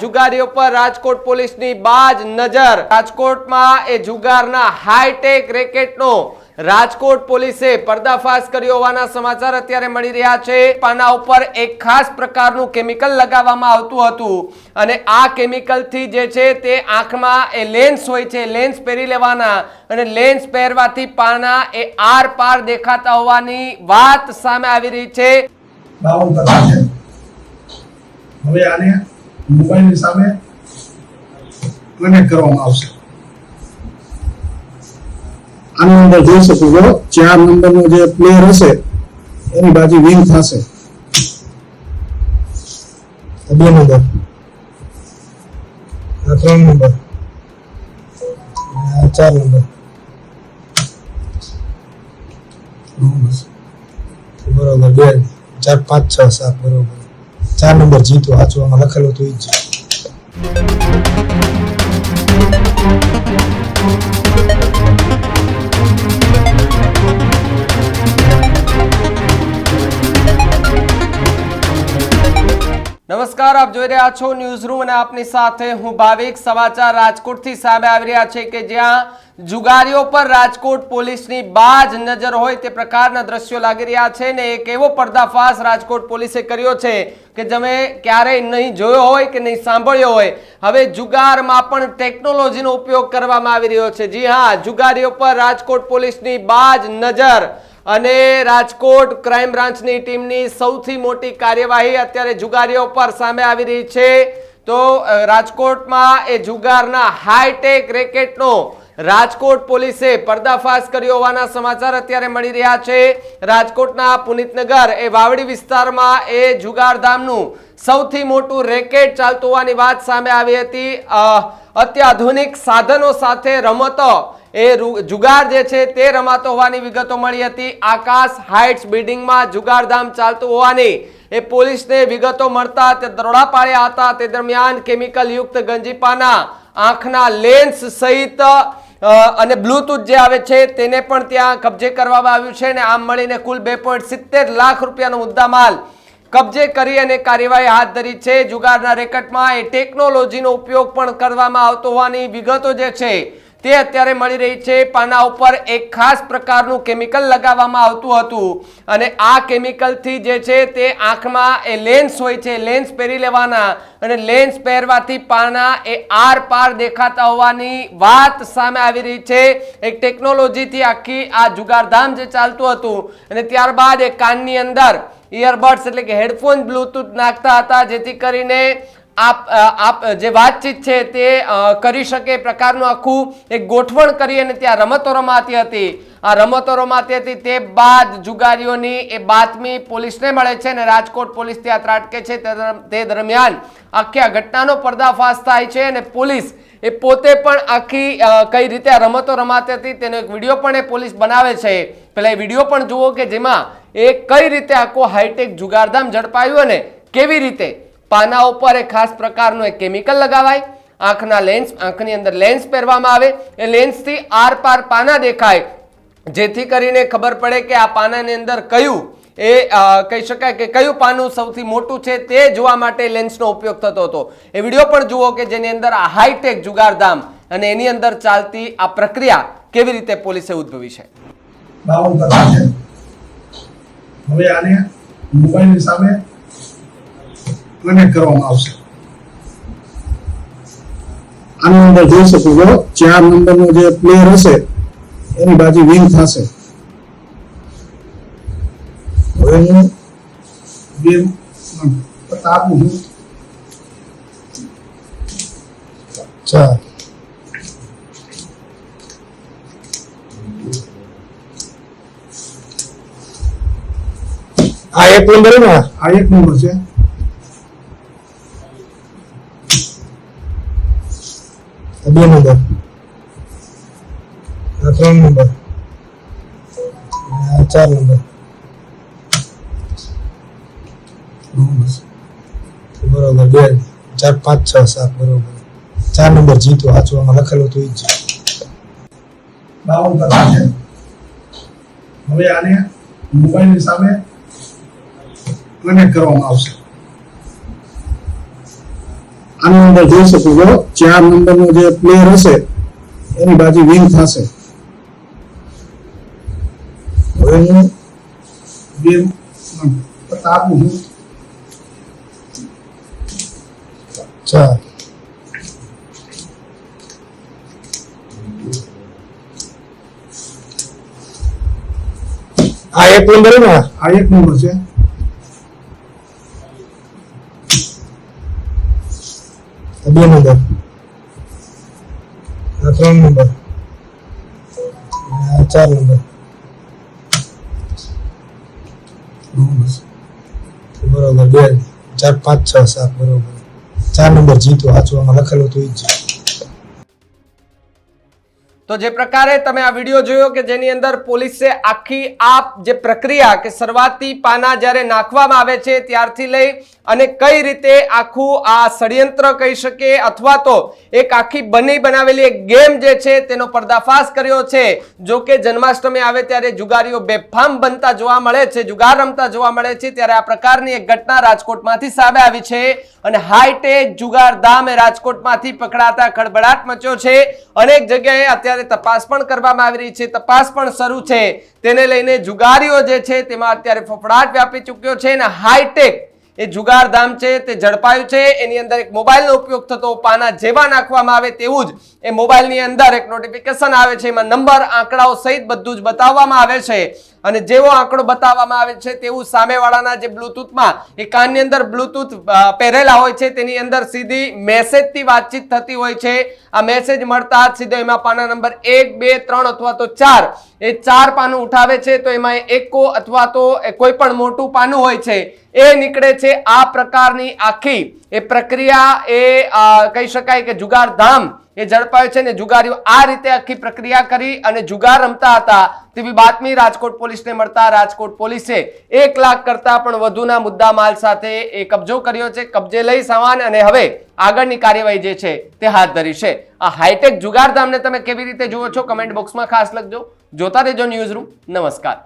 જુગારીઓ પર રાજકોટ પોલીસની બાજ નજર। રાજકોટમાં એ જુગારના હાઈટેક રેકેટનો રાજકોટ પોલીસે પર્દાફાશ કર્યો હોવાના સમાચાર અત્યારે મળી રહ્યા છે। પાના ઉપર એક ખાસ પ્રકારનું કેમિકલ લગાવવામાં આવતું હતું અને આ કેમિકલથી જે છે તે આંખમાં એ લેન્સ હોય છે, લેન્સ પહેરી લેવાના અને લેન્સ પહેરવાથી પાના એ આર પાર દેખાતા હોવાની વાત સામે આવી રહી છે। 52 કલાક છે। હવે આને મોબાઈલની સામે કનેક્ટ કરવામાં આવશે। આની અંદર જોઈ શકો છો 4 નંબરનો જે પ્લેયર હશે એની બાજુ વિન થશે। 2 નંબર, 3 નંબર, 4 નંબર, બરોબર 2 4 5 6 7 બરોબર 4 નંબર જીતો વાંચવામાં લખેલું હતું ઈ જ। નમસ્કાર, આપ જોઈ રહ્યા છો ન્યૂઝ રૂમ અને આપની સાથે હું ભાવિક। સમાચાર રાજકોટથી સામે આવી રહ્યા છે કે જ્યાં જુગારીઓ પર રાજકોટ પોલીસની બાજ નજર હોય તે પ્રકારના દ્રશ્યો લાગી રહ્યા છે ને એક એવો પર્દાફાશ રાજકોટ પોલીસે કર્યો છે કે તમે ક્યારેય નહીં જોયો હોય કે નહીં સાંભળ્યો હોય। હવે જુગારમાં પણ ટેકનોલોજીનો ઉપયોગ કરવામાં આવી રહ્યો છે। જી હા, જુગારીઓ પર રાજકોટ પોલીસની બાજ નજર અને રાજકોટ ક્રાઇમ બ્રાન્ચની ટીમની સૌથી મોટી કાર્યવાહી અત્યારે જુગારીઓ પર સામે આવી રહી છે। તો રાજકોટમાં એ જુગારના હાઈટેક રેકેટનો રાજકોટ પોલીસે પર્દાફાશ કર્યો હોવાના સમાચાર અત્યારે મળી રહ્યા છે। રાજકોટના પુનિતનગર એ વાવડી વિસ્તારમાં એ જુગારધામનું સૌથી મોટું રેકેટ ચાલતું હોવાની વાત સામે આવી હતી। અત્યાધુનિક સાધનો સાથે રમતો એ જુગાર જે છે તે રમાતો હોવાની વિગતો મળી હતી। આકાશ હાઇટ્સ બિલ્ડિંગમાં જુગારધામ ચાલતું હોવાની એ પોલીસને વિગતો મળતા તે દરોડા પાડ્યા હતા। તે દરમિયાન કેમિકલ યુક્ત ગંજીપાના આંખના લેન્સ સહિત અને બ્લૂટૂથ જે આવે છે તેને પણ ત્યાં કબજે કરવામાં આવ્યું છે અને આમ મળીને કુલ 2.70 લાખ રૂપિયાનો મુદ્દામાલ કબજે કરી અને કાર્યવાહી હાથ ધરી છે। જુગારના રેકેટમાં એ ટેકનોલોજીનો ઉપયોગ પણ કરવામાં આવતો હોવાની વિગતો જે છે તે અત્યારે મળી રહી છે। પાના ઉપર એક ખાસ પ્રકારનું કેમિકલ લગાવવામાં આવતું હતું અને આ કેમિકલથી જે છે તે આંખમાં એ લેન્સ હોય છે, લેન્સ પહેરી લેવાના અને લેન્સ પહેરવાથી પાના એ આર પાર દેખાતા હોવાની વાત સામે આવી રહી છે। એક ટેકનોલોજીથી આખી આ જુગારધામ જે ચાલતું હતું અને ત્યારબાદ એ કાનની અંદર ઇયરબડ્સ એટલે કે હેડફોન બ્લૂટૂથ નાખતા હતા જેથી કરીને આપ જે વાતચીત છે તે કરી શકે પ્રકારનું આખું એક ગોઠવણ કરી અને ત્યાં રમતો રમાતી હતી। આ રમતો રમાતી હતી તે બાદ જુગારીઓની એ બાતમી પોલીસને મળે છે અને રાજકોટ પોલીસ ત્યાં ત્રાટકે છે। તે દરમિયાન આખી આ ઘટનાનો પર્દાફાશ થાય છે અને પોલીસ એ પોતે પણ આખી કઈ રીતે આ રમતો રમાતી હતી તેનો એક વિડીયો પણ એ પોલીસ બનાવે છે। પહેલા એ વિડીયો પણ જુઓ કે જેમાં એ કઈ રીતે આખો હાઈટેક જુગારધામ ઝડપાયું અને કેવી રીતે પાના ઉપર એક ખાસ પ્રકારનું એક કેમિકલ લગાવાય, આંખના લેન્સ, આંખની અંદર લેન્સ પહેરવામાં આવે, એ લેન્સથી આર પાર પાના દેખાય જેથી કરીને ખબર પડે કે આ પાનાની અંદર કયું એ કહી શકાય કે કયું પાનું સૌથી મોટું છે તે જોવા માટે લેન્સનો ઉપયોગ થતો હતો। એ વિડીયો પણ જુઓ કે જેની અંદર આ હાઈટેક જુગારધામ અને એની અંદર ચાલતી આ પ્રક્રિયા કેવી રીતે પોલીસે ઉદ્ભવી છે। 52 કલાક છે। હવે આને મોબાઈલની સામે કનેક્ટ કરવામાં આવશે। આની અંદર જોઈ શકો છો 4 નંબરનો જે પ્લેયર હશે એની બાજુ વિન થશે। હવે હું બે આપું છું 4 આ 1 નંબર ને આ 1 નંબર છે। 2 નંબર, 3 નંબર, 4 નંબર, બરોબર 2 4 5 6 7 બરોબર 4 નંબર જીતો વાંચવામાં લખેલું હતું ઈ જ। 52 કલાક છે। હવે આને મોબાઈલની સામે કનેક્ટ કરવામાં આવશે। આની અંદર જોઈ શકો છો 4 નંબરનો જે પ્લેયર હશે એની બાજુ વિન થશે. હવે હું ગેમ પતા આપું છું. 4 આ એક નંબર ને આ 1 નંબર છે. આ 2 નંબર આ 3 નંબર આ 4 નંબર બરોબર 2 4 5 6 7 બરોબર 4 નંબર જીતો વાંચવામાં લખેલું હતું ઈ જ. તો જે પ્રકારે તમે આ વિડીયો જોયો કે જેની અંદર પોલીસે આખી આ જે પ્રક્રિયા કે શરૂઆતી પાના જ્યારે નાખવામાં આવે છે ત્યારથી લઈ અને કઈ રીતે આખું આ ષડયંત્ર કહી શકે અથવા તો એક આખી બની બનાવેલી એક ગેમ જે છે તેનો પર્દાફાશ કર્યો છે. જો કે જન્માષ્ટમી આવે ત્યારે જુગારીઓ બેફામ બનતા જોવા મળે છે, જુગાર રમતા જોવા મળે છે, ત્યારે આ પ્રકારની એક ઘટના રાજકોટમાંથી સામે આવી છે અને હાઈટેક જુગાર ધામ એ રાજકોટમાંથી પકડાતા ખળભળાટ મચ્યો છે. અનેક જગ્યાએ અત્યારે તપાસ પણ કરવામાં આવી રહી છે, તપાસ પણ શરૂ છે. તેને લઈને જુગારીઓ જે છે તેમાં અત્યારે ફફડાટ વ્યાપી ચૂક્યો છે અને હાઈટેક એ જુગાર ધામ છે તે ઝડપાયું છે. એની અંદર એક મોબાઈલનો ઉપયોગ થતો પાના જેવા નાખવામાં આવે તેવું જ એ મોબાઈલની અંદર એક નોટિફિકેશન આવે છે, એમાં નંબર આંકડાઓ સહિત બધું જ બતાવવામાં આવે છે અને જેવો આંકડો બતાવવામાં આવે છે તેવું સામેવાળાના જે બ્લુટૂથમાં એ કાનની અંદર બ્લુટૂથ પહેરેલા હોય છે તેની અંદર સીધી મેસેજથી વાતચીત થતી હોય છે. આ મેસેજ મળતા જ સીધો એમાં પાના નંબર 1 2 3 અથવા તો 4 એ 4 પાનું ઉઠાવે છે તો એમાં એકો અથવા તો કોઈ પણ મોટું પાનું હોય છે એ નીકળે છે. આ પ્રકારની આખી એ પ્રક્રિયા એ કહી શકાય કે જુગાર ધામ એ ઝડપાયું છે ને જુગારીઓ આ રીતે આખી પ્રક્રિયા કરી અને જુગાર રમતા હતા તેવી બાતમી રાજકોટ પોલીસને મળતા રાજકોટ પોલીસે 1 લાખ કરતા પણ વધુના મુદ્દા માલ સાથે એ કબજો કર્યો છે. કબજે લઈ સામાન અને હવે આગળની કાર્યવાહી જે છે તે હાથ ધરી છે. આ હાઈટેક જુગાર ધામને તમે કેવી રીતે જુઓ છો કમેન્ટ બોક્સમાં ખાસ લખજો. જોતા રહેજો ન્યૂઝ રૂમ. નમસ્કાર.